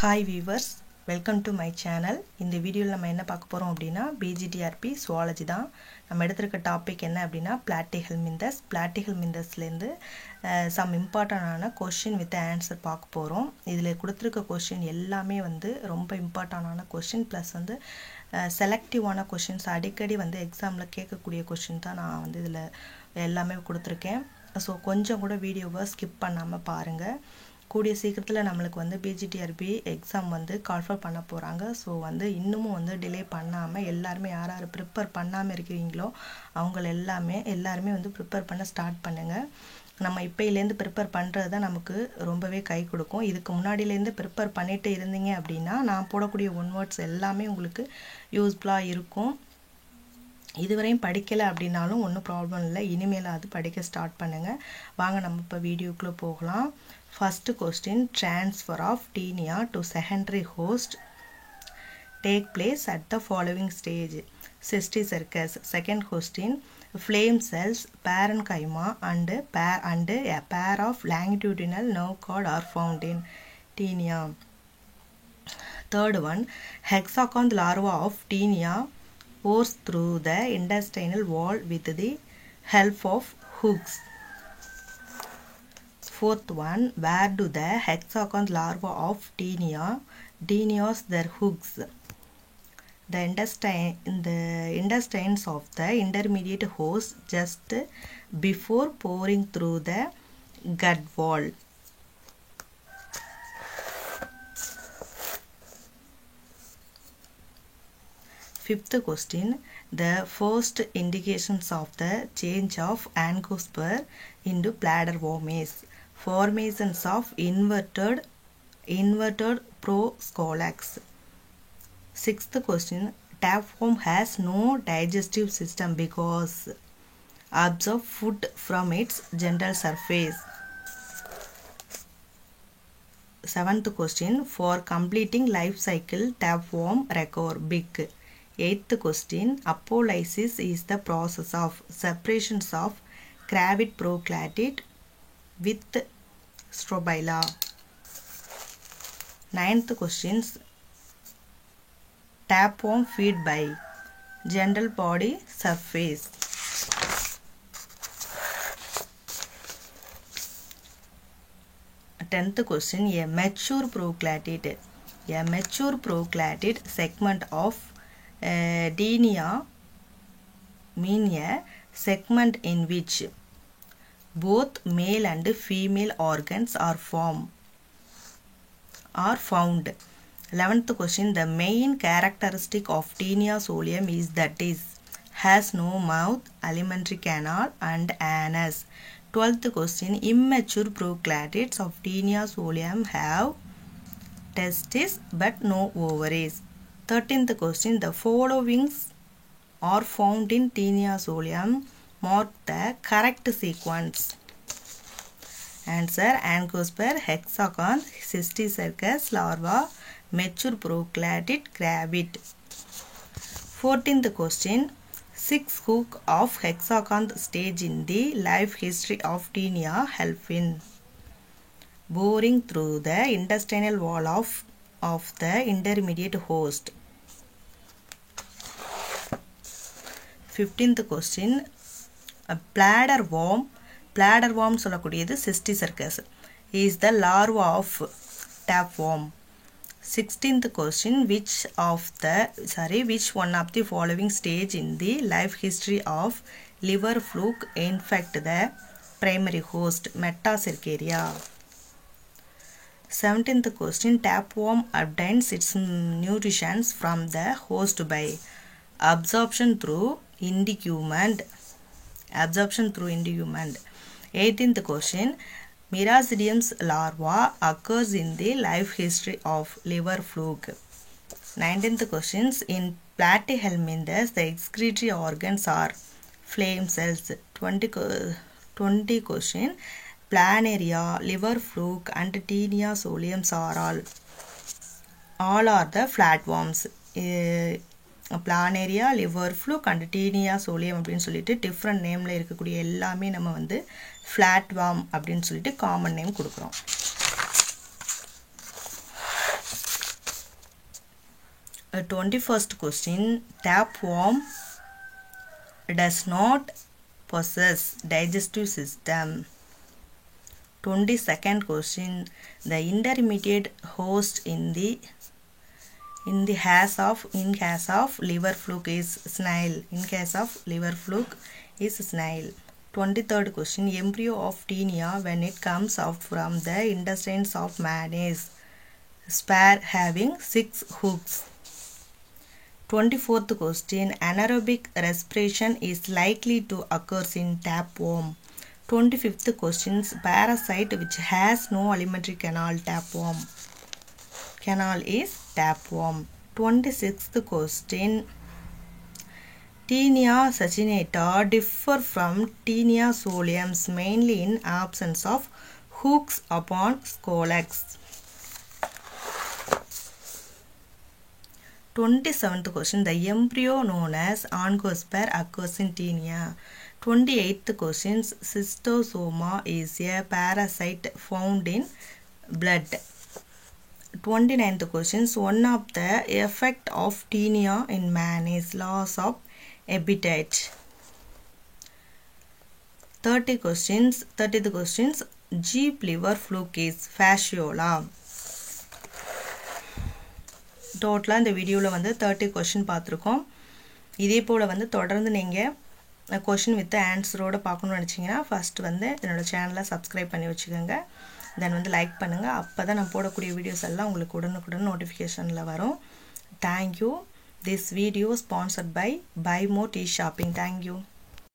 Hi viewers, welcome to my channel. இந்த வீடியோல நம்ம என்ன பார்க்க போறோம் அப்படினா BGTRP zoology தான். நம்ம எடுத்துக்க டாபிக் என்ன அப்படினா platyhelminthes ல இருந்து some important ஆன question with answer பார்க்க போறோம். இதுல கொடுத்திருக்க question எல்லாமே வந்து ரொம்ப important ஆன question plus வந்து selective ஆன questions அடிக்கடி வந்து எக்ஸாம்ல கேட்கக்கூடிய question தான் நான் வந்து இதுல எல்லாமே கொடுத்திருக்கேன். சோ கொஞ்சம் கூட வீடியோவை ஸ்கிப் பண்ணாம பாருங்க. கூடிய சீக்கிரத்துல நம்மளுக்கு வந்து BGTRP எக்ஸாம் வந்து கால்ஃபர் பண்ண போறாங்க. சோ வந்து இன்னும் வந்து டிலே பண்ணாம எல்லாரும் யாராரு prepare பண்ணாம இருக்கீங்களோ அவங்க எல்லாரும் வந்து prepare பண்ண ஸ்டார்ட் பண்ணுங்க. நம்ம இப்பையில இருந்து prepare பண்றது தான் நமக்கு ரொம்பவே கை கொடுக்கும். இதுக்கு முன்னாடில இருந்து prepare பண்ணிட்டே இருந்தீங்க அப்படினா நான் போடக்கூடிய one words எல்லாமே உங்களுக்கு யூஸ்ஃபுல்லா இருக்கும். இதுவரையும் படிக்கல அப்படினாலும் ஒண்ணும் ப்ராப்ளம் இல்ல. இனிமேல அது படிக்க ஸ்டார்ட் பண்ணுங்க. வாங்க நம்ம இப்ப வீடியோக்குள்ள போகலாம். First question, transfer of taenia to secondary host take place at the following stage. Cysticercus. Second question, flame cells, parenchyma and a pair of longitudinal nerve cord are found in taenia. Third one, hexaconch larva of taenia pores through the intestinal wall with the help of hooks. Fourth one, where do the hexaconch larvae of taenia denios their hooks? The intestines of the intermediate host just before pouring through the gut wall. Fifth question, the first indications of the change of angiosperm into bladder worm is formations of inverted proscolax. Sixth question, tapeworm has no digestive system because absorb food from its genital surface. Seventh question, for completing life cycle tapeworm require big. Eighth question, apolysis is the process of separations of gravid proclatid with strobila. Ninth questions, tapeworm feed by genital body surface. Tenth question, a mature proclatid segment of taenia mean a segment in which both male and female organs are found. 11th question, the main characteristic of taenia solium is that it has no mouth, alimentary canal and anus. 12th question, immature proclatids of taenia solium have testes but no ovaries. 13th question, the following are found in taenia solium. Mark the correct sequence. Answer, angiosperm, hexaconch, cysticercus larva, mature proclatid, gravid. 14th question, 6 hook of hexaconch stage in the life history of taenia help in boring through the intestinal wall of the intermediate host. 15th question, a bladder worm சொல்லக்கூடியது cysticercus is the larva of tapeworm. 16th question, which one of the following stage in the life history of liver fluke infect the primary host? Metacercaria. 17th question, tapeworm obtains its nutrition from the host by absorption through integument. 18th question, Miracidium's larva occurs in the life history of liver fluke. 19th questions, in platyhelminthes the excretory organs are flame cells. 20 question, planaria, liver fluke and taenia soliums are all are the flatworms. planaria, liver fluke and taenia solium அப்படினு சொல்லிட்டு different nameல இருக்கக்கூடிய எல்லாமே நம்ம வந்து flatworm அப்படினு சொல்லிட்டு common name கொடுக்கிறோம். 21st question, tapeworm does not possess digestive system. 22nd question, the intermediate host in case of liver fluke is snail. In case of liver fluke is snail. 23rd question, embryo of Taenia when it comes out from the intestines of man is spare having 6 hooks. 24th question, anaerobic respiration is likely to occur in tapeworm. 25th question, parasite which has no alimentary canal. Tapeworm canal is tapeworm. 26th question, Taenia saginata differ from Taenia solium mainly in absence of hooks upon scolex. 27th question, the embryo known as angiosperm occurs in Taenia. 28th question, schistosoma is a parasite found in blood. 29th question, one of the effect of Taenia in man is loss of appetite. 30th question, Jeep liver fluke is fasciola. டோட்டலாக இந்த வீடியோவில் வந்து 30 question பார்த்துருக்கோம். இதே போல் வந்து தொடர்ந்து நீங்கள் question with ஆன்சரோடு பார்க்கணுன்னு நினச்சிங்கன்னா ஃபஸ்ட்டு வந்து என்னோடய சேனலை சப்ஸ்கிரைப் பண்ணி வச்சுக்கோங்க. தென் வந்து லைக் பண்ணுங்கள். அப்போ தான் நான் போடக்கூடிய வீடியோஸ் எல்லாம் உங்களுக்கு உடனுக்குடன் நோட்டிஃபிகேஷனில் வரும். Thank you. This video sponsored by Buy More Tea Shopping. Thank you.